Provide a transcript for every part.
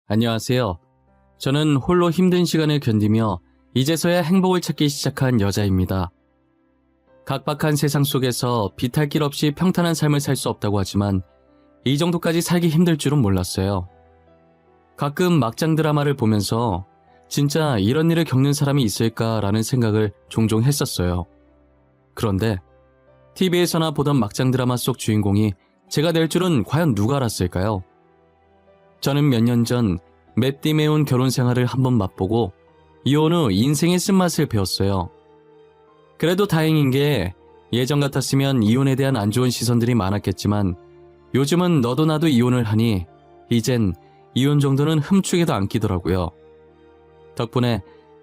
안녕하세요. 저는 홀로 힘든 시간을 견디며 이제서야 행복을 찾기 시작한 여자입니다. 각박한 세상 속에서 비탈 길 없이 평탄한 삶을 살 수 없다고 하지만 이 정도까지 살기 힘들 줄은 몰랐어요. 가끔 막장 드라마를 보면서 진짜 이런 일을 겪는 사람이 있을까라는 생각을 종종 했었어요. 그런데 TV에서나 보던 막장 드라마 속 주인공이 제가 될 줄은 과연 누가 알았을까요? 저는 몇 년 전 맷띠 매운 결혼 생활을 한번 맛보고 이혼 후 인생의 쓴맛을 배웠어요. 그래도 다행인 게 예전 같았으면 이혼에 대한 안 좋은 시선들이 많았겠지만 요즘은 너도 나도 이혼을 하니 이젠 이혼 정도는 흠축에도 안 끼더라고요. 덕분에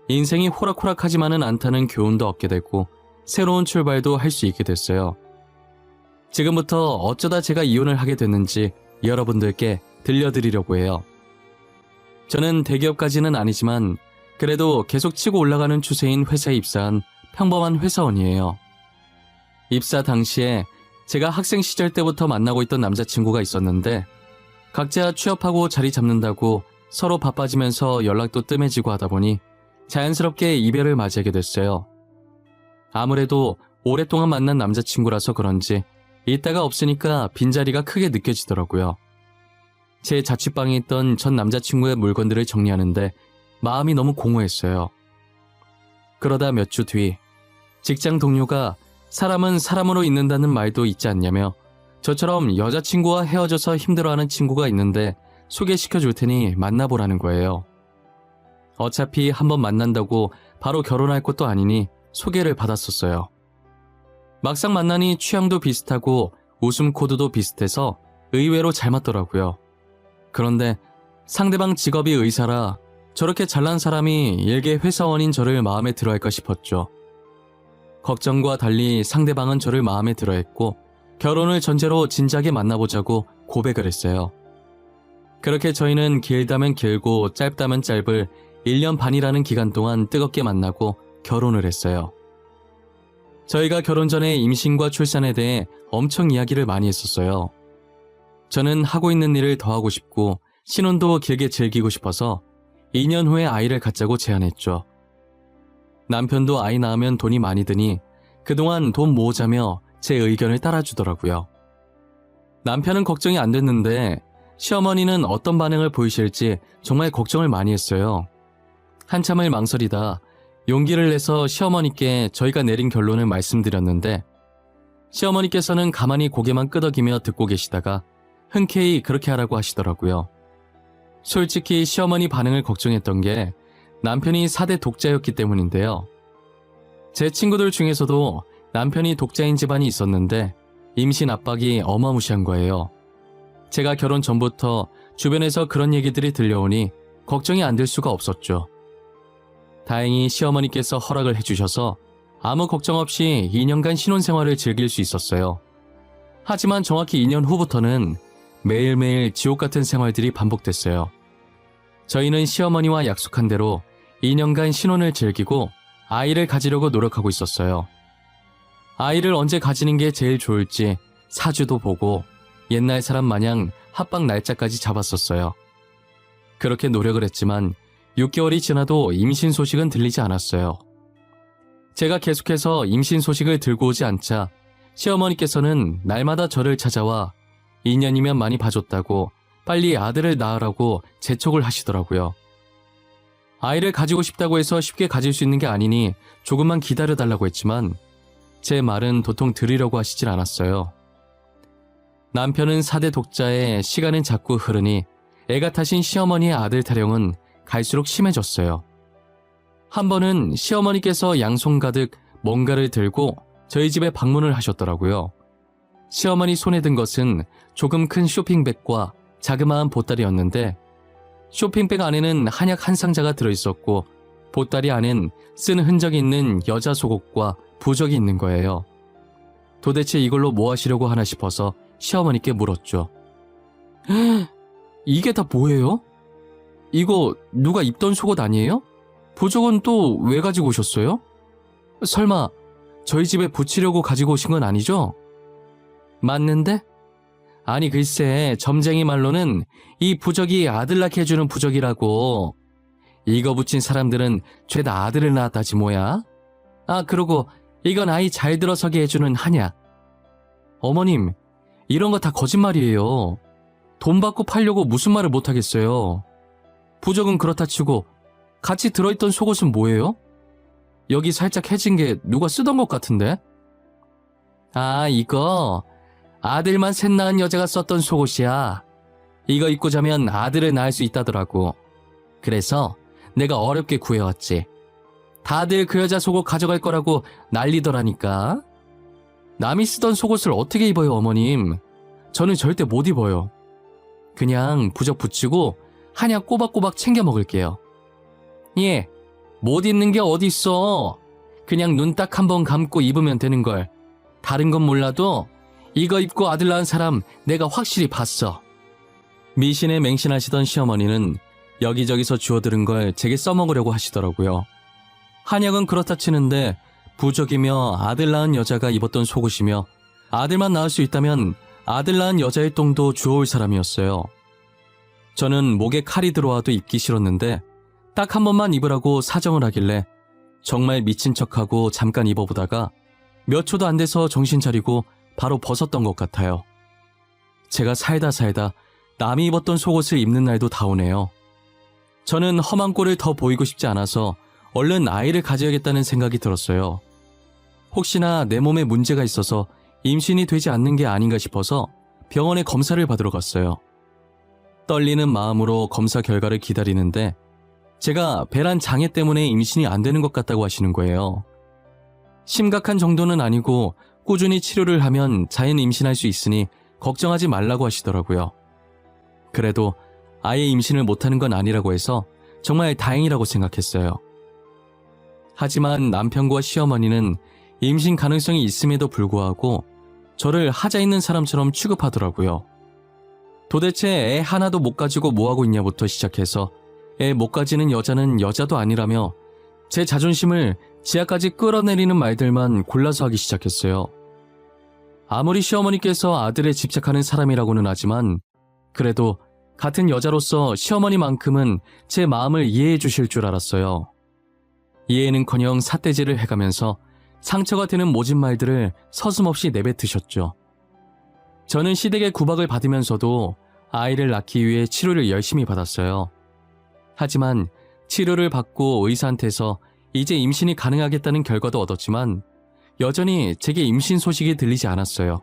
인생이 호락호락하지만은 않다는 교훈도 얻게 되고 새로운 출발도 할 수 있게 됐어요. 지금부터 어쩌다 제가 이혼을 하게 됐는지 여러분들께 들려드리려고 해요. 저는 대기업까지는 아니지만 그래도 계속 치고 올라가는 추세인 회사에 입사한 평범한 회사원이에요. 입사 당시에 제가 학생 시절 때부터 만나고 있던 남자친구가 있었는데 각자 취업하고 자리 잡는다고 서로 바빠지면서 연락도 뜸해지고 하다 보니 자연스럽게 이별을 맞이하게 됐어요. 아무래도 오랫동안 만난 남자친구라서 그런지 있다가 없으니까 빈자리가 크게 느껴지더라고요. 제 자취방에 있던 전 남자친구의 물건들을 정리하는데 마음이 너무 공허했어요. 그러다 몇 주 뒤 직장 동료가 사람은 사람으로 있는다는 말도 있지 않냐며 저처럼 여자친구와 헤어져서 힘들어하는 친구가 있는데 소개시켜 줄 테니 만나보라는 거예요. 어차피 한번 만난다고 바로 결혼할 것도 아니니 소개를 받았었어요. 막상 만나니 취향도 비슷하고 웃음 코드도 비슷해서 의외로 잘 맞더라고요. 그런데 상대방 직업이 의사라 저렇게 잘난 사람이 일개 회사원인 저를 마음에 들어할까 싶었죠. 걱정과 달리 상대방은 저를 마음에 들어했고 결혼을 전제로 진작에 만나보자고 고백을 했어요. 그렇게 저희는 길다면 길고 짧다면 짧을 1년 반이라는 기간 동안 뜨겁게 만나고 결혼을 했어요. 저희가 결혼 전에 임신과 출산에 대해 엄청 이야기를 많이 했었어요. 저는 하고 있는 일을 더 하고 싶고 신혼도 길게 즐기고 싶어서 2년 후에 아이를 갖자고 제안했죠. 남편도 아이 낳으면 돈이 많이 드니 그동안 돈 모으자며 제 의견을 따라주더라고요. 남편은 걱정이 안 됐는데 시어머니는 어떤 반응을 보이실지 정말 걱정을 많이 했어요. 한참을 망설이다 용기를 내서 시어머니께 저희가 내린 결론을 말씀드렸는데 시어머니께서는 가만히 고개만 끄덕이며 듣고 계시다가 흔쾌히 그렇게 하라고 하시더라고요. 솔직히 시어머니 반응을 걱정했던 게 남편이 4대 독자였기 때문인데요. 제 친구들 중에서도 남편이 독자인 집안이 있었는데 임신 압박이 어마무시한 거예요. 제가 결혼 전부터 주변에서 그런 얘기들이 들려오니 걱정이 안 될 수가 없었죠. 다행히 시어머니께서 허락을 해주셔서 아무 걱정 없이 2년간 신혼생활을 즐길 수 있었어요. 하지만 정확히 2년 후부터는 매일매일 지옥 같은 생활들이 반복됐어요. 저희는 시어머니와 약속한 대로 2년간 신혼을 즐기고 아이를 가지려고 노력하고 있었어요. 아이를 언제 가지는 게 제일 좋을지 사주도 보고 옛날 사람 마냥 합방 날짜까지 잡았었어요. 그렇게 노력을 했지만 6개월이 지나도 임신 소식은 들리지 않았어요. 제가 계속해서 임신 소식을 들고 오지 않자 시어머니께서는 날마다 저를 찾아와 2년이면 많이 봐줬다고 빨리 아들을 낳으라고 재촉을 하시더라고요. 아이를 가지고 싶다고 해서 쉽게 가질 수 있는 게 아니니 조금만 기다려달라고 했지만 제 말은 도통 들으려고 하시질 않았어요. 남편은 4대 독자에 시간은 자꾸 흐르니 애가 타신 시어머니의 아들 타령은 갈수록 심해졌어요. 한 번은 시어머니께서 양손 가득 뭔가를 들고 저희 집에 방문을 하셨더라고요. 시어머니 손에 든 것은 조금 큰 쇼핑백과 자그마한 보따리였는데 쇼핑백 안에는 한약 한 상자가 들어있었고 보따리 안엔 쓴 흔적이 있는 여자 속옷과 부적이 있는 거예요. 도대체 이걸로 뭐 하시려고 하나 싶어서 시어머니께 물었죠. 이게 다 뭐예요? 이거 누가 입던 속옷 아니에요? 부적은 또 왜 가지고 오셨어요? 설마 저희 집에 붙이려고 가지고 오신 건 아니죠? 맞는데? 아니 글쎄 점쟁이 말로는 이 부적이 아들 낳게 해주는 부적이라고. 이거 붙인 사람들은 죄다 아들을 낳았다지 뭐야. 아 그러고 이건 아이 잘 들어서게 해주는 한약. 어머님 이런 거 다 거짓말이에요. 돈 받고 팔려고 무슨 말을 못하겠어요. 부적은 그렇다 치고 같이 들어있던 속옷은 뭐예요? 여기 살짝 해진 게 누가 쓰던 것 같은데? 아 이거 아들만 셋 낳은 여자가 썼던 속옷이야. 이거 입고 자면 아들을 낳을 수 있다더라고. 그래서 내가 어렵게 구해왔지. 다들 그 여자 속옷 가져갈 거라고 난리더라니까. 남이 쓰던 속옷을 어떻게 입어요 어머님. 저는 절대 못 입어요. 그냥 부적 붙이고 한약 꼬박꼬박 챙겨 먹을게요. 예, 못 입는 게 어딨어. 그냥 눈 딱 한 번 감고 입으면 되는 걸. 다른 건 몰라도 이거 입고 아들 낳은 사람 내가 확실히 봤어. 미신에 맹신하시던 시어머니는 여기저기서 주워들은 걸 제게 써먹으려고 하시더라고요. 한약은 그렇다 치는데 부적이며 아들 낳은 여자가 입었던 속옷이며 아들만 낳을 수 있다면 아들 낳은 여자의 똥도 주워올 사람이었어요. 저는 목에 칼이 들어와도 입기 싫었는데 딱 한 번만 입으라고 사정을 하길래 정말 미친 척하고 잠깐 입어보다가 몇 초도 안 돼서 정신 차리고 바로 벗었던 것 같아요. 제가 살다 남이 입었던 속옷을 입는 날도 다 오네요. 저는 험한 꼴을 더 보이고 싶지 않아서 얼른 아이를 가져야겠다는 생각이 들었어요. 혹시나 내 몸에 문제가 있어서 임신이 되지 않는 게 아닌가 싶어서 병원에 검사를 받으러 갔어요. 떨리는 마음으로 검사 결과를 기다리는데 제가 배란 장애 때문에 임신이 안 되는 것 같다고 하시는 거예요. 심각한 정도는 아니고 꾸준히 치료를 하면 자연 임신할 수 있으니 걱정하지 말라고 하시더라고요. 그래도 아예 임신을 못하는 건 아니라고 해서 정말 다행이라고 생각했어요. 하지만 남편과 시어머니는 임신 가능성이 있음에도 불구하고 저를 하자 있는 사람처럼 취급하더라고요. 도대체 애 하나도 못 가지고 뭐하고 있냐부터 시작해서 애 못 가지는 여자는 여자도 아니라며 제 자존심을 지하까지 끌어내리는 말들만 골라서 하기 시작했어요. 아무리 시어머니께서 아들에 집착하는 사람이라고는 하지만 그래도 같은 여자로서 시어머니만큼은 제 마음을 이해해 주실 줄 알았어요. 이해는커녕 삿대질을 해가면서 상처가 되는 모진 말들을 서슴없이 내뱉으셨죠. 저는 시댁의 구박을 받으면서도 아이를 낳기 위해 치료를 열심히 받았어요. 하지만 치료를 받고 의사한테서 이제 임신이 가능하겠다는 결과도 얻었지만 여전히 제게 임신 소식이 들리지 않았어요.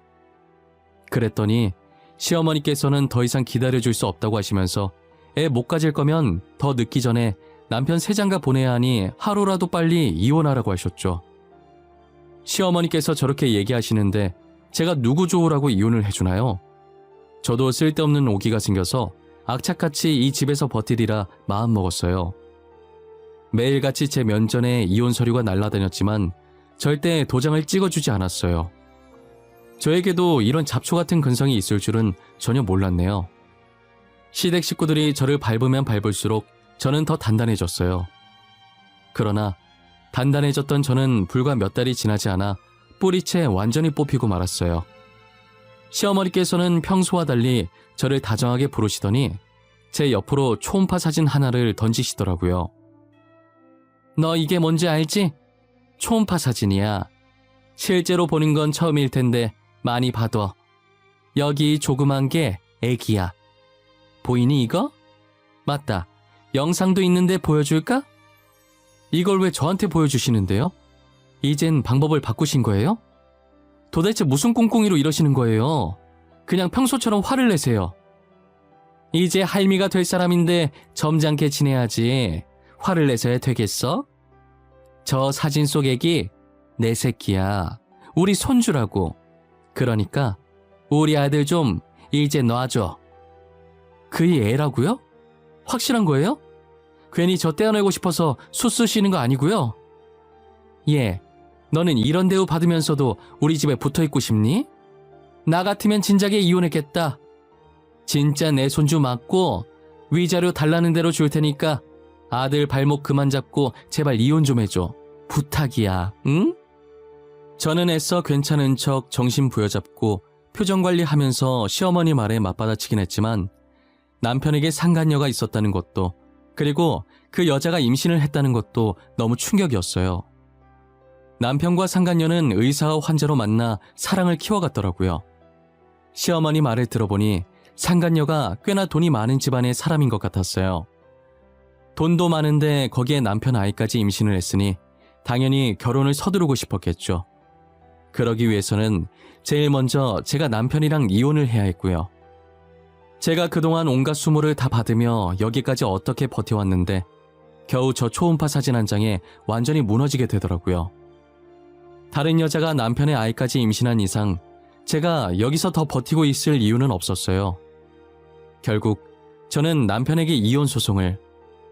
그랬더니 시어머니께서는 더 이상 기다려줄 수 없다고 하시면서 애 못 가질 거면 더 늦기 전에 남편 세장가 보내야 하니 하루라도 빨리 이혼하라고 하셨죠. 시어머니께서 저렇게 얘기하시는데 제가 누구 좋으라고 이혼을 해주나요? 저도 쓸데없는 오기가 생겨서 악착같이 이 집에서 버티리라 마음먹었어요. 매일같이 제 면전에 이혼 서류가 날아다녔지만 절대 도장을 찍어주지 않았어요. 저에게도 이런 잡초 같은 근성이 있을 줄은 전혀 몰랐네요. 시댁 식구들이 저를 밟으면 밟을수록 저는 더 단단해졌어요. 그러나 단단해졌던 저는 불과 몇 달이 지나지 않아 뿌리채 완전히 뽑히고 말았어요. 시어머니께서는 평소와 달리 저를 다정하게 부르시더니 제 옆으로 초음파 사진 하나를 던지시더라고요. 너 이게 뭔지 알지? 초음파 사진이야. 실제로 보는 건 처음일 텐데 많이 봐둬. 여기 조그만 게 애기야. 보이니 이거? 맞다. 영상도 있는데 보여줄까? 이걸 왜 저한테 보여주시는데요? 이젠 방법을 바꾸신 거예요? 도대체 무슨 꿍꿍이로 이러시는 거예요? 그냥 평소처럼 화를 내세요. 이제 할미가 될 사람인데 점잖게 지내야지. 화를 내서야 되겠어? 저 사진 속 애기 내 새끼야. 우리 손주라고. 그러니까 우리 아들 좀 이제 놔줘. 그이 애라고요? 확실한 거예요? 괜히 저 떼어내고 싶어서 쑤쓰시는 거 아니고요? 예, 너는 이런 대우 받으면서도 우리 집에 붙어있고 싶니? 나 같으면 진작에 이혼했겠다. 진짜 내 손주 맞고 위자료 달라는 대로 줄 테니까 아들 발목 그만 잡고 제발 이혼 좀 해줘. 부탁이야, 응? 저는 애써 괜찮은 척 정신 부여잡고 표정 관리하면서 시어머니 말에 맞받아치긴 했지만 남편에게 상간녀가 있었다는 것도, 그리고 그 여자가 임신을 했다는 것도 너무 충격이었어요. 남편과 상간녀는 의사와 환자로 만나 사랑을 키워갔더라고요. 시어머니 말을 들어보니 상간녀가 꽤나 돈이 많은 집안의 사람인 것 같았어요. 돈도 많은데 거기에 남편 아이까지 임신을 했으니 당연히 결혼을 서두르고 싶었겠죠. 그러기 위해서는 제일 먼저 제가 남편이랑 이혼을 해야 했고요. 제가 그동안 온갖 수모를 다 받으며 여기까지 어떻게 버텨왔는데 겨우 저 초음파 사진 한 장에 완전히 무너지게 되더라고요. 다른 여자가 남편의 아이까지 임신한 이상 제가 여기서 더 버티고 있을 이유는 없었어요. 결국 저는 남편에게 이혼 소송을,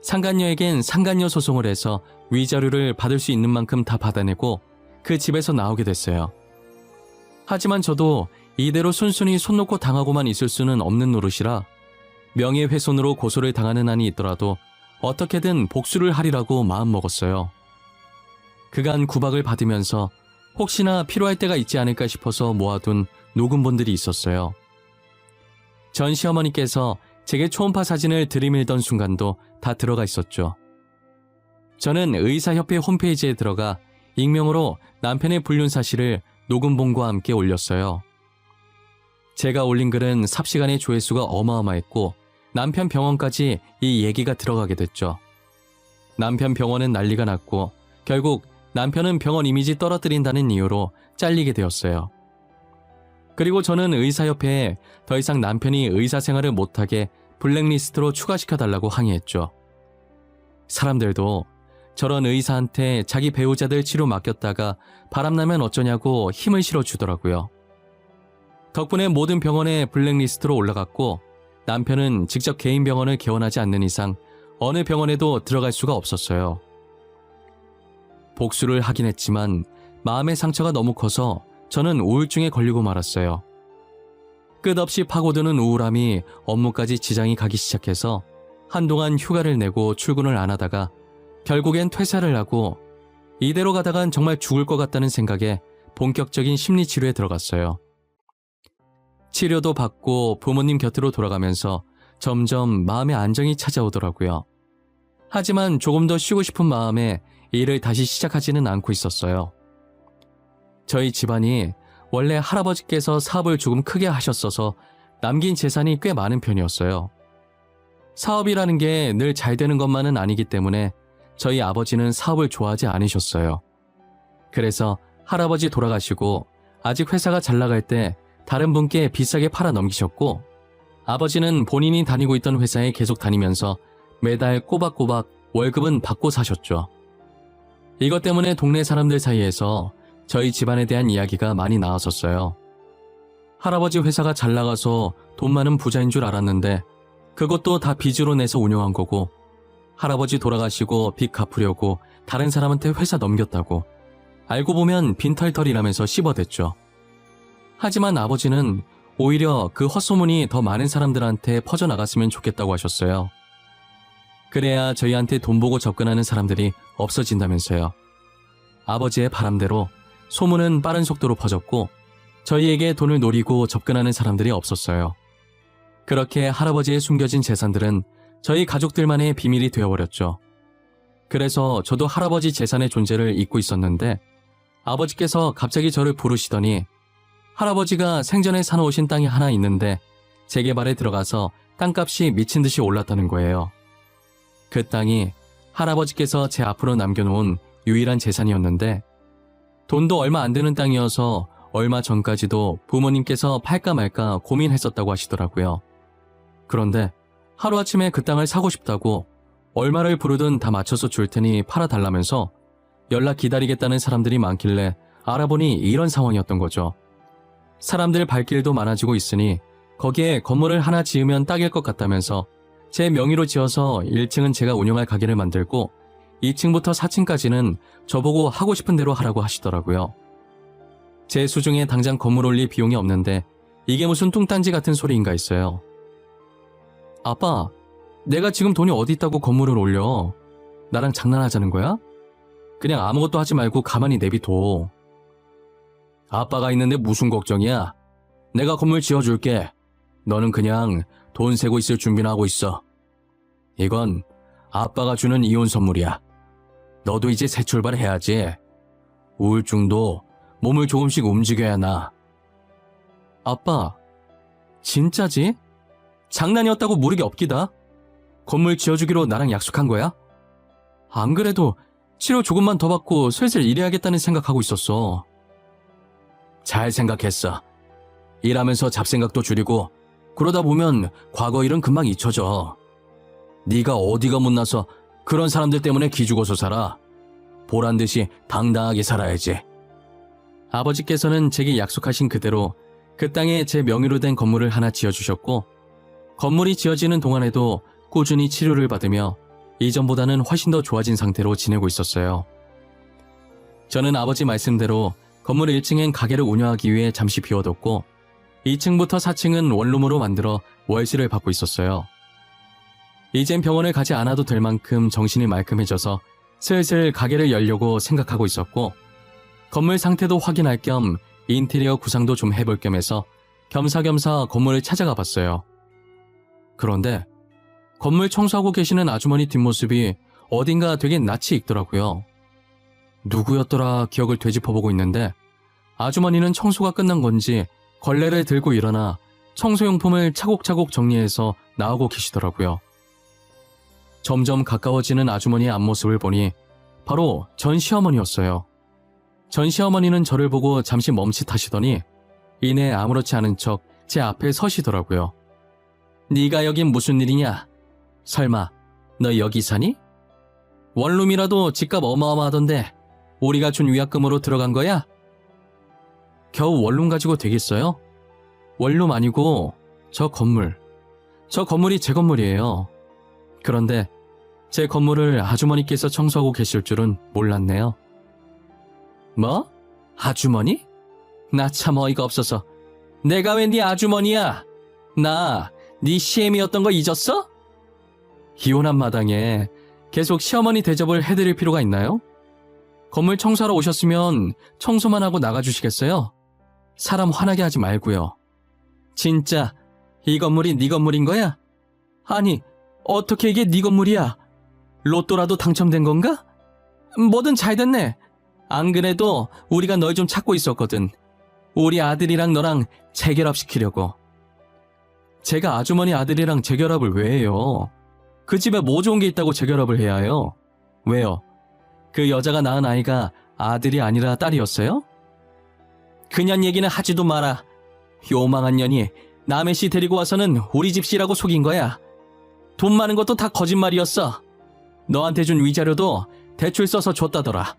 상간녀에겐 상간녀 소송을 해서 위자료를 받을 수 있는 만큼 다 받아내고 그 집에서 나오게 됐어요. 하지만 저도 이대로 순순히 손 놓고 당하고만 있을 수는 없는 노릇이라 명예훼손으로 고소를 당하는 한이 있더라도 어떻게든 복수를 하리라고 마음먹었어요. 그간 구박을 받으면서 혹시나 필요할 때가 있지 않을까 싶어서 모아둔 녹음본들이 있었어요. 전 시어머니께서 제게 초음파 사진을 들이밀던 순간도 다 들어가 있었죠. 저는 의사협회 홈페이지에 들어가 익명으로 남편의 불륜 사실을 녹음본과 함께 올렸어요. 제가 올린 글은 삽시간에 조회수가 어마어마했고 남편 병원까지 이 얘기가 들어가게 됐죠. 남편 병원은 난리가 났고 결국 남편은 병원 이미지 떨어뜨린다는 이유로 잘리게 되었어요. 그리고 저는 의사협회에 더 이상 남편이 의사 생활을 못하게 블랙리스트로 추가시켜달라고 항의했죠. 사람들도 저런 의사한테 자기 배우자들 치료 맡겼다가 바람나면 어쩌냐고 힘을 실어주더라고요. 덕분에 모든 병원에 블랙리스트로 올라갔고 남편은 직접 개인 병원을 개원하지 않는 이상 어느 병원에도 들어갈 수가 없었어요. 복수를 하긴 했지만 마음의 상처가 너무 커서 저는 우울증에 걸리고 말았어요. 끝없이 파고드는 우울함이 업무까지 지장이 가기 시작해서 한동안 휴가를 내고 출근을 안 하다가 결국엔 퇴사를 하고 이대로 가다간 정말 죽을 것 같다는 생각에 본격적인 심리치료에 들어갔어요. 치료도 받고 부모님 곁으로 돌아가면서 점점 마음의 안정이 찾아오더라고요. 하지만 조금 더 쉬고 싶은 마음에 일을 다시 시작하지는 않고 있었어요. 저희 집안이 원래 할아버지께서 사업을 조금 크게 하셨어서 남긴 재산이 꽤 많은 편이었어요. 사업이라는 게 늘 잘 되는 것만은 아니기 때문에 저희 아버지는 사업을 좋아하지 않으셨어요. 그래서 할아버지 돌아가시고 아직 회사가 잘 나갈 때 다른 분께 비싸게 팔아 넘기셨고 아버지는 본인이 다니고 있던 회사에 계속 다니면서 매달 꼬박꼬박 월급은 받고 사셨죠. 이것 때문에 동네 사람들 사이에서 저희 집안에 대한 이야기가 많이 나왔었어요. 할아버지 회사가 잘 나가서 돈 많은 부자인 줄 알았는데 그것도 다 빚으로 내서 운영한 거고 할아버지 돌아가시고 빚 갚으려고 다른 사람한테 회사 넘겼다고 알고 보면 빈털털이라면서 씹어댔죠. 하지만 아버지는 오히려 그 헛소문이 더 많은 사람들한테 퍼져나갔으면 좋겠다고 하셨어요. 그래야 저희한테 돈 보고 접근하는 사람들이 없어진다면서요. 아버지의 바람대로 소문은 빠른 속도로 퍼졌고 저희에게 돈을 노리고 접근하는 사람들이 없었어요. 그렇게 할아버지의 숨겨진 재산들은 저희 가족들만의 비밀이 되어버렸죠. 그래서 저도 할아버지 재산의 존재를 잊고 있었는데 아버지께서 갑자기 저를 부르시더니 할아버지가 생전에 사놓으신 땅이 하나 있는데 재개발에 들어가서 땅값이 미친 듯이 올랐다는 거예요. 그 땅이 할아버지께서 제 앞으로 남겨놓은 유일한 재산이었는데 돈도 얼마 안 되는 땅이어서 얼마 전까지도 부모님께서 팔까 말까 고민했었다고 하시더라고요. 그런데 하루아침에 그 땅을 사고 싶다고 얼마를 부르든 다 맞춰서 줄 테니 팔아달라면서 연락 기다리겠다는 사람들이 많길래 알아보니 이런 상황이었던 거죠. 사람들 발길도 많아지고 있으니 거기에 건물을 하나 지으면 딱일 것 같다면서 제 명의로 지어서 1층은 제가 운영할 가게를 만들고 2층부터 4층까지는 저보고 하고 싶은 대로 하라고 하시더라고요. 제 수중에 당장 건물 올릴 비용이 없는데 이게 무슨 뚱딴지 같은 소리인가 했어요. 아빠, 내가 지금 돈이 어디 있다고 건물을 올려? 나랑 장난하자는 거야? 그냥 아무것도 하지 말고 가만히 내비둬. 아빠가 있는데 무슨 걱정이야? 내가 건물 지어줄게. 너는 그냥 돈 세고 있을 준비나 하고 있어. 이건 아빠가 주는 이혼 선물이야. 너도 이제 새 출발해야지. 우울증도 몸을 조금씩 움직여야 나. 아빠, 진짜지? 장난이었다고 모르게 없기다. 건물 지어주기로 나랑 약속한 거야? 안 그래도 치료 조금만 더 받고 슬슬 일해야겠다는 생각하고 있었어. 잘 생각했어. 일하면서 잡생각도 줄이고 그러다 보면 과거 일은 금방 잊혀져. 네가 어디가 못나서 그런 사람들 때문에 기죽어서 살아. 보란듯이 당당하게 살아야지. 아버지께서는 제게 약속하신 그대로 그 땅에 제 명의로 된 건물을 하나 지어주셨고, 건물이 지어지는 동안에도 꾸준히 치료를 받으며 이전보다는 훨씬 더 좋아진 상태로 지내고 있었어요. 저는 아버지 말씀대로 건물 1층엔 가게를 운영하기 위해 잠시 비워뒀고 2층부터 4층은 원룸으로 만들어 월세를 받고 있었어요. 이젠 병원을 가지 않아도 될 만큼 정신이 말끔해져서 슬슬 가게를 열려고 생각하고 있었고, 건물 상태도 확인할 겸 인테리어 구상도 좀 해볼 겸 해서 겸사겸사 건물을 찾아가 봤어요. 그런데 건물 청소하고 계시는 아주머니 뒷모습이 어딘가 되게 낯이 익더라고요. 누구였더라 기억을 되짚어보고 있는데 아주머니는 청소가 끝난 건지 걸레를 들고 일어나 청소용품을 차곡차곡 정리해서 나오고 계시더라고요. 점점 가까워지는 아주머니의 앞모습을 보니 바로 전 시어머니였어요. 전 시어머니는 저를 보고 잠시 멈칫하시더니 이내 아무렇지 않은 척 제 앞에 서시더라고요. 네가 여긴 무슨 일이냐? 설마 너 여기 사니? 원룸이라도 집값 어마어마하던데 우리가 준 위약금으로 들어간 거야? 겨우 원룸 가지고 되겠어요? 원룸 아니고 저 건물이 제 건물이에요. 그런데 제 건물을 아주머니께서 청소하고 계실 줄은 몰랐네요. 뭐? 아주머니? 나 참 어이가 없어서. 내가 왜 네 아주머니야? 나 네 시애미였던 거 잊었어? 이혼한 마당에 계속 시어머니 대접을 해드릴 필요가 있나요? 건물 청소하러 오셨으면 청소만 하고 나가주시겠어요? 사람 화나게 하지 말고요. 진짜 이 건물이 네 건물인 거야? 아니, 어떻게 이게 네 건물이야? 로또라도 당첨된 건가? 뭐든 잘 됐네. 안 그래도 우리가 널 좀 찾고 있었거든. 우리 아들이랑 너랑 재결합시키려고. 제가 아주머니 아들이랑 재결합을 왜 해요? 그 집에 뭐 좋은 게 있다고 재결합을 해야 해요? 왜요? 그 여자가 낳은 아이가 아들이 아니라 딸이었어요? 그년 얘기는 하지도 마라. 요망한 년이 남의 씨 데리고 와서는 우리 집 씨라고 속인 거야. 돈 많은 것도 다 거짓말이었어. 너한테 준 위자료도 대출 써서 줬다더라.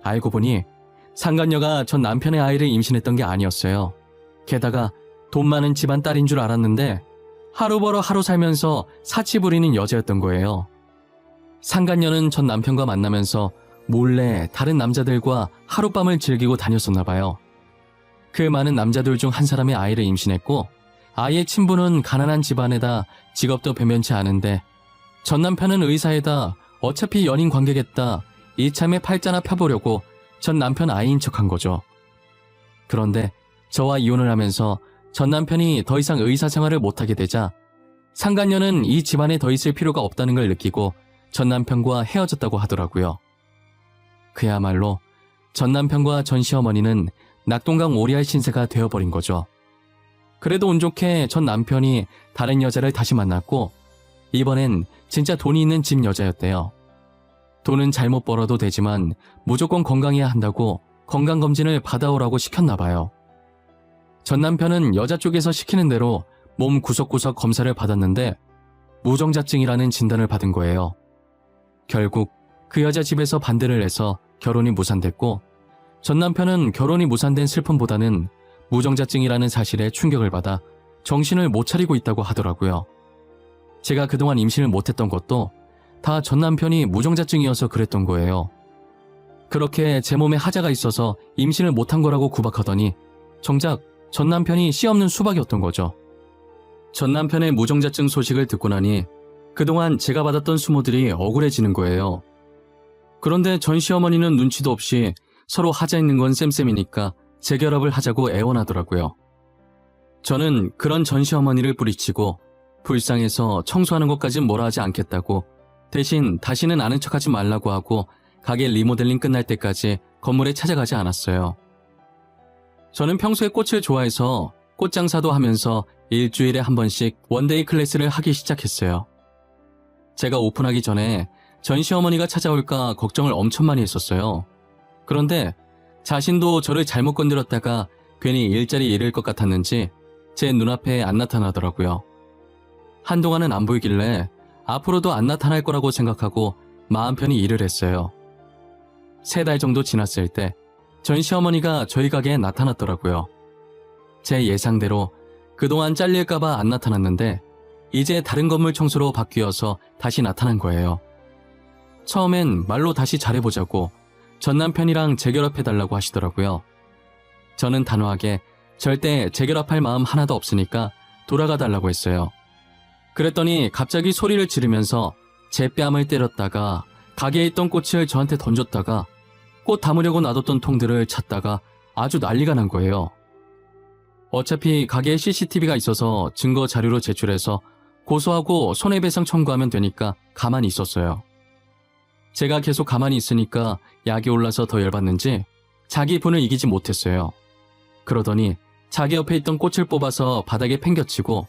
알고 보니 상간녀가 전 남편의 아이를 임신했던 게 아니었어요. 게다가 돈 많은 집안 딸인 줄 알았는데 하루 벌어 하루 살면서 사치 부리는 여자였던 거예요. 상간녀는 전 남편과 만나면서 몰래 다른 남자들과 하룻밤을 즐기고 다녔었나 봐요. 그 많은 남자들 중 한 사람의 아이를 임신했고 아이의 친부는 가난한 집안에다 직업도 변변치 않은데 전 남편은 의사에다 어차피 연인 관계겠다 이참에 팔자나 펴보려고 전 남편 아이인 척한 거죠. 그런데 저와 이혼을 하면서 전 남편이 더 이상 의사 생활을 못하게 되자 상간녀는 이 집안에 더 있을 필요가 없다는 걸 느끼고 전 남편과 헤어졌다고 하더라고요. 그야말로 전 남편과 전 시어머니는 낙동강 오리알 신세가 되어버린 거죠. 그래도 운 좋게 전 남편이 다른 여자를 다시 만났고 이번엔 진짜 돈이 있는 집 여자였대요. 돈은 잘못 벌어도 되지만 무조건 건강해야 한다고 건강검진을 받아오라고 시켰나 봐요. 전 남편은 여자 쪽에서 시키는 대로 몸 구석구석 검사를 받았는데 무정자증이라는 진단을 받은 거예요. 결국 그 여자 집에서 반대를 해서 결혼이 무산됐고 전 남편은 결혼이 무산된 슬픔보다는 무정자증이라는 사실에 충격을 받아 정신을 못 차리고 있다고 하더라고요. 제가 그동안 임신을 못했던 것도 다 전 남편이 무정자증이어서 그랬던 거예요. 그렇게 제 몸에 하자가 있어서 임신을 못한 거라고 구박하더니 정작 전 남편이 씨 없는 수박이었던 거죠. 전 남편의 무정자증 소식을 듣고 나니 그동안 제가 받았던 수모들이 억울해지는 거예요. 그런데 전 시어머니는 눈치도 없이 서로 하자 있는 건 쌤쌤이니까 재결합을 하자고 애원하더라고요. 저는 그런 전시어머니를 뿌리치고 불쌍해서 청소하는 것까진 뭐라 하지 않겠다고, 대신 다시는 아는 척하지 말라고 하고 가게 리모델링 끝날 때까지 건물에 찾아가지 않았어요. 저는 평소에 꽃을 좋아해서 꽃장사도 하면서 일주일에 한 번씩 원데이 클래스를 하기 시작했어요. 제가 오픈하기 전에 전시어머니가 찾아올까 걱정을 엄청 많이 했었어요. 그런데 자신도 저를 잘못 건드렸다가 괜히 일자리 잃을 것 같았는지 제 눈앞에 안 나타나더라고요. 한동안은 안 보이길래 앞으로도 안 나타날 거라고 생각하고 마음 편히 일을 했어요. 3달 정도 지났을 때 전시어머니가 저희 가게에 나타났더라고요. 제 예상대로 그동안 잘릴까봐 안 나타났는데 이제 다른 건물 청소로 바뀌어서 다시 나타난 거예요. 처음엔 말로 다시 잘해보자고 전 남편이랑 재결합해달라고 하시더라고요. 저는 단호하게 절대 재결합할 마음 하나도 없으니까 돌아가달라고 했어요. 그랬더니 갑자기 소리를 지르면서 제 뺨을 때렸다가 가게에 있던 꽃을 저한테 던졌다가 꽃 담으려고 놔뒀던 통들을 찾다가 아주 난리가 난 거예요. 어차피 가게에 CCTV가 있어서 증거 자료로 제출해서 고소하고 손해배상 청구하면 되니까 가만히 있었어요. 제가 계속 가만히 있으니까 약이 올라서 더 열받는지 자기 분을 이기지 못했어요. 그러더니 자기 옆에 있던 꽃을 뽑아서 바닥에 팽겨치고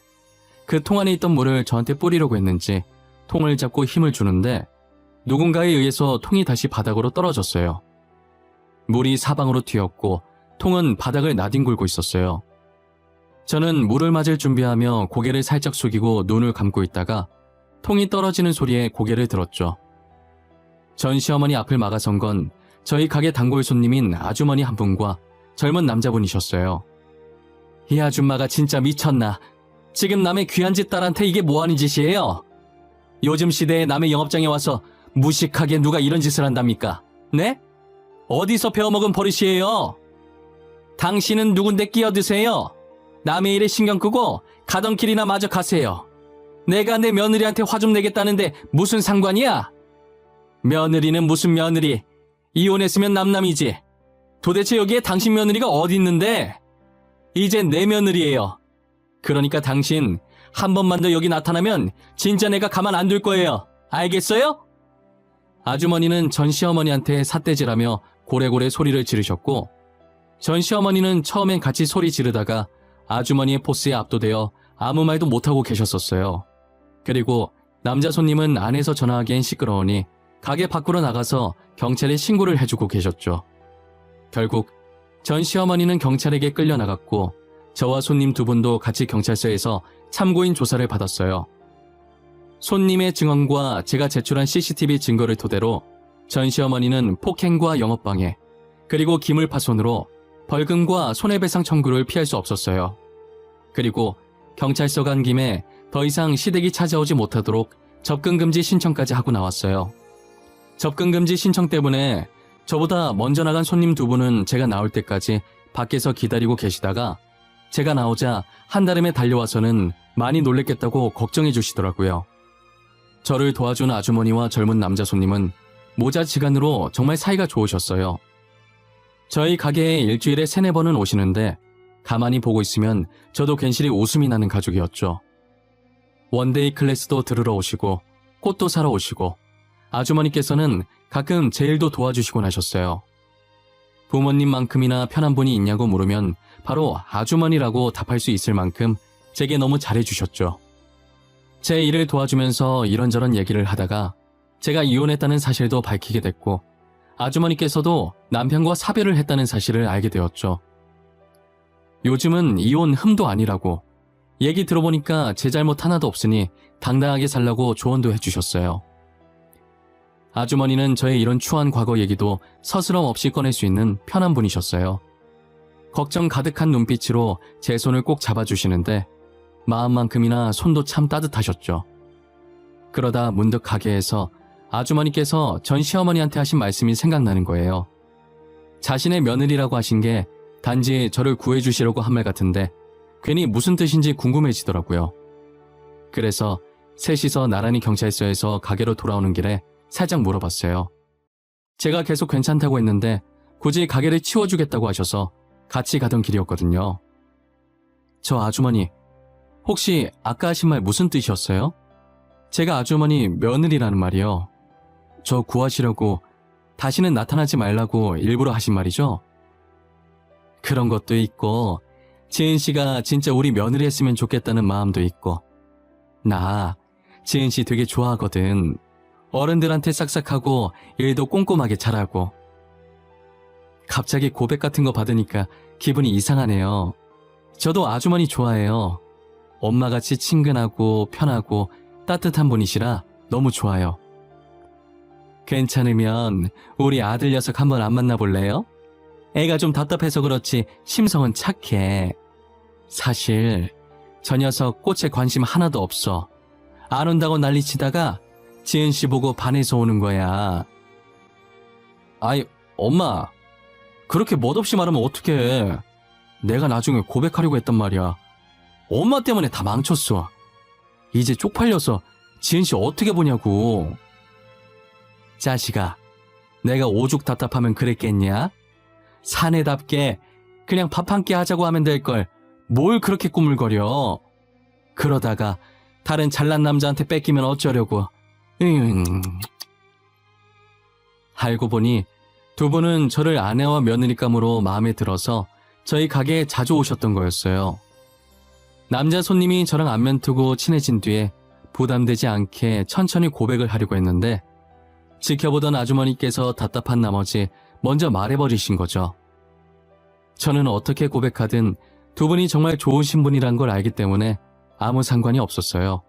그 통 안에 있던 물을 저한테 뿌리려고 했는지 통을 잡고 힘을 주는데 누군가에 의해서 통이 다시 바닥으로 떨어졌어요. 물이 사방으로 튀었고 통은 바닥을 나뒹굴고 있었어요. 저는 물을 맞을 준비하며 고개를 살짝 숙이고 눈을 감고 있다가 통이 떨어지는 소리에 고개를 들었죠. 전시어머니 앞을 막아선 건 저희 가게 단골 손님인 아주머니 한 분과 젊은 남자분이셨어요. 이 아줌마가 진짜 미쳤나? 지금 남의 귀한 집 딸한테 이게 뭐하는 짓이에요? 요즘 시대에 남의 영업장에 와서 무식하게 누가 이런 짓을 한답니까? 네? 어디서 배워먹은 버릇이에요? 당신은 누군데 끼어드세요? 남의 일에 신경 끄고 가던 길이나 마저 가세요. 내가 내 며느리한테 화 좀 내겠다는데 무슨 상관이야? 며느리는 무슨 며느리? 이혼했으면 남남이지. 도대체 여기에 당신 며느리가 어디 있는데? 이제 내 며느리예요. 그러니까 당신 한 번만 더 여기 나타나면 진짜 내가 가만 안 둘 거예요. 알겠어요? 아주머니는 전시어머니한테 삿대질하며 고래고래 소리를 지르셨고 전시어머니는 처음엔 같이 소리 지르다가 아주머니의 포스에 압도되어 아무 말도 못하고 계셨었어요. 그리고 남자 손님은 안에서 전화하기엔 시끄러우니 가게 밖으로 나가서 경찰에 신고를 해주고 계셨죠. 결국 전시어머니는 경찰에게 끌려나갔고 저와 손님 2분도 같이 경찰서에서 참고인 조사를 받았어요. 손님의 증언과 제가 제출한 CCTV 증거를 토대로 전시어머니는 폭행과 영업방해, 그리고 기물파손으로 벌금과 손해배상 청구를 피할 수 없었어요. 그리고 경찰서 간 김에 더 이상 시댁이 찾아오지 못하도록 접근금지 신청까지 하고 나왔어요. 접근금지 신청 때문에 저보다 먼저 나간 손님 2분은 제가 나올 때까지 밖에서 기다리고 계시다가 제가 나오자 한달음에 달려와서는 많이 놀랬겠다고 걱정해 주시더라고요. 저를 도와준 아주머니와 젊은 남자 손님은 모자지간으로 정말 사이가 좋으셨어요. 저희 가게에 일주일에 3-4번은 오시는데 가만히 보고 있으면 저도 괜시리 웃음이 나는 가족이었죠. 원데이 클래스도 들으러 오시고 꽃도 사러 오시고 아주머니께서는 가끔 제 일도 도와주시곤 하셨어요. 부모님만큼이나 편한 분이 있냐고 물으면 바로 아주머니라고 답할 수 있을 만큼 제게 너무 잘해주셨죠. 제 일을 도와주면서 이런저런 얘기를 하다가 제가 이혼했다는 사실도 밝히게 됐고 아주머니께서도 남편과 사별을 했다는 사실을 알게 되었죠. 요즘은 이혼 흠도 아니라고, 얘기 들어보니까 제 잘못 하나도 없으니 당당하게 살라고 조언도 해주셨어요. 아주머니는 저의 이런 추한 과거 얘기도 서스럼 없이 꺼낼 수 있는 편한 분이셨어요. 걱정 가득한 눈빛으로 제 손을 꼭 잡아주시는데 마음만큼이나 손도 참 따뜻하셨죠. 그러다 문득 가게에서 아주머니께서 전 시어머니한테 하신 말씀이 생각나는 거예요. 자신의 며느리라고 하신 게 단지 저를 구해주시려고 한 말 같은데 괜히 무슨 뜻인지 궁금해지더라고요. 그래서 셋이서 나란히 경찰서에서 가게로 돌아오는 길에 살짝 물어봤어요. 제가 계속 괜찮다고 했는데 굳이 가게를 치워주겠다고 하셔서 같이 가던 길이었거든요. 저 아주머니, 혹시 아까 하신 말 무슨 뜻이었어요? 제가 아주머니 며느리라는 말이요. 저 구하시려고 다시는 나타나지 말라고 일부러 하신 말이죠? 그런 것도 있고, 지은 씨가 진짜 우리 며느리 했으면 좋겠다는 마음도 있고. 나 지은 씨 되게 좋아하거든. 어른들한테 싹싹하고 일도 꼼꼼하게 잘하고. 갑자기 고백 같은 거 받으니까 기분이 이상하네요. 저도 아주머니 좋아해요. 엄마같이 친근하고 편하고 따뜻한 분이시라 너무 좋아요. 괜찮으면 우리 아들 녀석 한번 안 만나볼래요? 애가 좀 답답해서 그렇지 심성은 착해. 사실 저 녀석 꽃에 관심 하나도 없어. 안 온다고 난리치다가 지은 씨 보고 반해서 오는 거야. 아이, 엄마. 그렇게 멋없이 말하면 어떡해. 내가 나중에 고백하려고 했단 말이야. 엄마 때문에 다 망쳤어. 이제 쪽팔려서 지은 씨 어떻게 보냐고. 자식아, 내가 오죽 답답하면 그랬겠냐? 사내답게 그냥 밥 한 끼 하자고 하면 될 걸 뭘 그렇게 꾸물거려. 그러다가 다른 잘난 남자한테 뺏기면 어쩌려고. 알고 보니 두 분은 저를 아내와 며느리감으로 마음에 들어서 저희 가게에 자주 오셨던 거였어요. 남자 손님이 저랑 안면 트고 친해진 뒤에 부담되지 않게 천천히 고백을 하려고 했는데 지켜보던 아주머니께서 답답한 나머지 먼저 말해버리신 거죠. 저는 어떻게 고백하든 두 분이 정말 좋으신 분이란 걸 알기 때문에 아무 상관이 없었어요.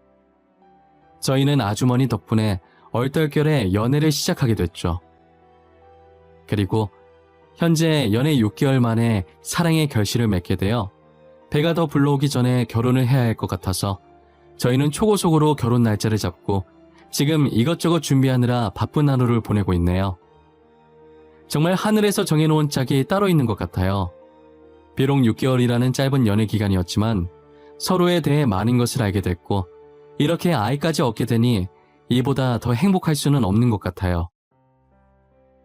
저희는 아주머니 덕분에 얼떨결에 연애를 시작하게 됐죠. 그리고 현재 연애 6개월 만에 사랑의 결실을 맺게 되어 배가 더 불러오기 전에 결혼을 해야 할 것 같아서 저희는 초고속으로 결혼 날짜를 잡고 지금 이것저것 준비하느라 바쁜 하루를 보내고 있네요. 정말 하늘에서 정해놓은 짝이 따로 있는 것 같아요. 비록 6개월이라는 짧은 연애 기간이었지만 서로에 대해 많은 것을 알게 됐고 이렇게 아이까지 얻게 되니 이보다 더 행복할 수는 없는 것 같아요.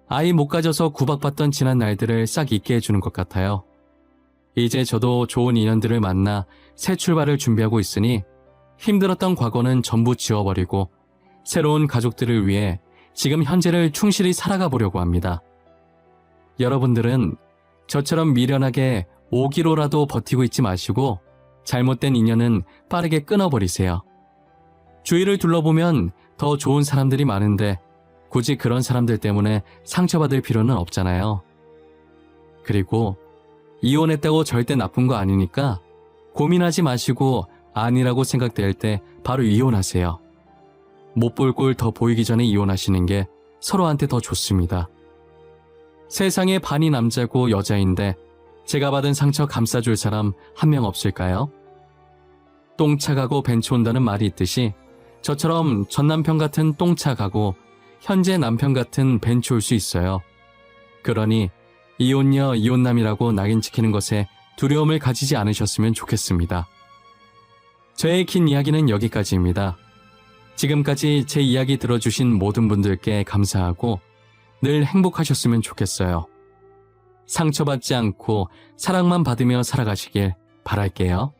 아이 못 가져서 구박받던 지난 날들을 싹 잊게 해주는 것 같아요. 이제 저도 좋은 인연들을 만나 새 출발을 준비하고 있으니 힘들었던 과거는 전부 지워버리고 새로운 가족들을 위해 지금 현재를 충실히 살아가 보려고 합니다. 여러분들은 저처럼 미련하게 5기로라도 버티고 있지 마시고 잘못된 인연은 빠르게 끊어버리세요. 주위를 둘러보면 더 좋은 사람들이 많은데 굳이 그런 사람들 때문에 상처받을 필요는 없잖아요. 그리고 이혼했다고 절대 나쁜 거 아니니까 고민하지 마시고 아니라고 생각될 때 바로 이혼하세요. 못 볼 꼴 더 보이기 전에 이혼하시는 게 서로한테 더 좋습니다. 세상에 반이 남자고 여자인데 제가 받은 상처 감싸줄 사람 한 명 없을까요? 똥차 가고 벤츠 온다는 말이 있듯이 저처럼 전 남편 같은 똥차 가고 현재 남편 같은 벤츠 올 수 있어요. 그러니 이혼녀 이혼남이라고 낙인 찍히는 것에 두려움을 가지지 않으셨으면 좋겠습니다. 저의 긴 이야기는 여기까지입니다. 지금까지 제 이야기 들어주신 모든 분들께 감사하고 늘 행복하셨으면 좋겠어요. 상처받지 않고 사랑만 받으며 살아가시길 바랄게요.